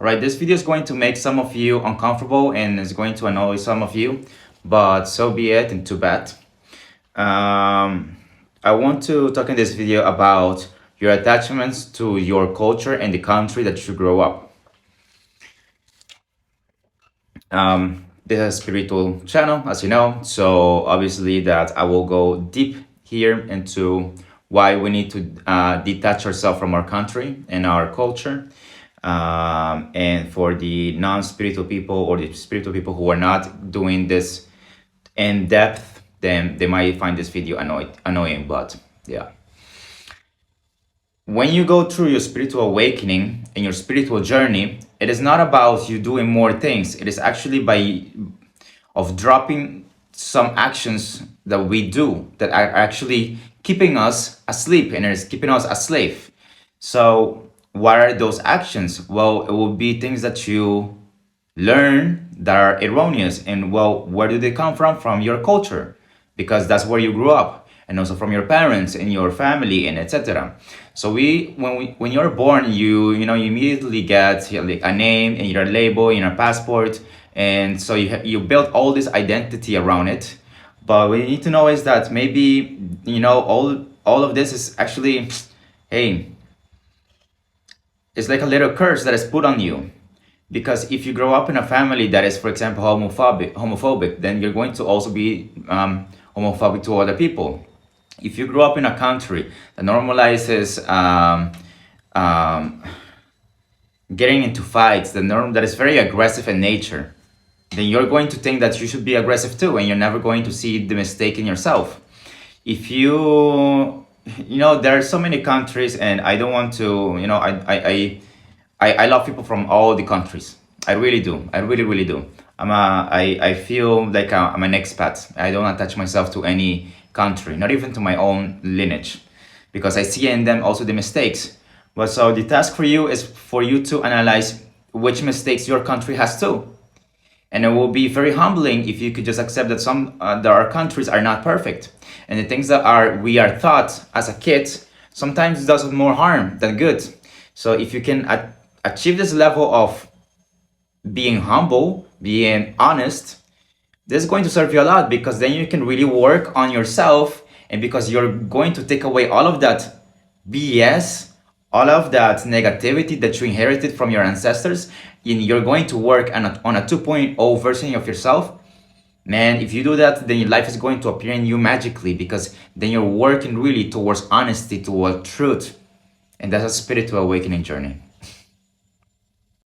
Right, this video is going to make some of you uncomfortable and is going to annoy some of you, but so be it, and too bad. I want to talk in this video about your attachments to your culture and the country that you grow up. This is a spiritual channel, as you know, so obviously that I will go deep here into why we need to detach ourselves from our country and our culture. And for the non-spiritual people or the spiritual people who are not doing this in depth, then they might find this video annoying, but yeah. When you go through your spiritual awakening and your spiritual journey, it is not about you doing more things. It is actually of dropping some actions that we do that are actually keeping us asleep and is keeping us a slave. So what are those actions? Well, it will be things that you learn that are erroneous. And well, where do they come from? From your culture, because that's where you grew up, and also from your parents and your family and etc. So when you're born, you immediately get like a name and your label and your passport, and so you build all this identity around it. But what you need to know is that maybe all of this is actually, hey, it's like a little curse that is put on you. Because if you grow up in a family that is, for example, homophobic, then you're going to also be homophobic to other people. If you grow up in a country that normalizes getting into fights, that is very aggressive in nature, then you're going to think that you should be aggressive too, and you're never going to see the mistake in yourself. If there are so many countries, and I don't want to, I love people from all the countries. I really do. I really, really do. I feel like I'm an expat. I don't attach myself to any country, not even to my own lineage, because I see in them also the mistakes. But so the task for you is for you to analyze which mistakes your country has too. And it will be very humbling if you could just accept that that our countries are not perfect. And the things that we are taught as a kid sometimes does more harm than good. So if you can achieve this level of being humble, being honest, this is going to serve you a lot, because then you can really work on yourself, and because you're going to take away all of that BS, all of that negativity that you inherited from your ancestors, and you're going to work on a 2.0 version of yourself. Man, if you do that, then your life is going to appear in you magically, because then you're working really towards honesty, towards truth. And that's a spiritual awakening journey.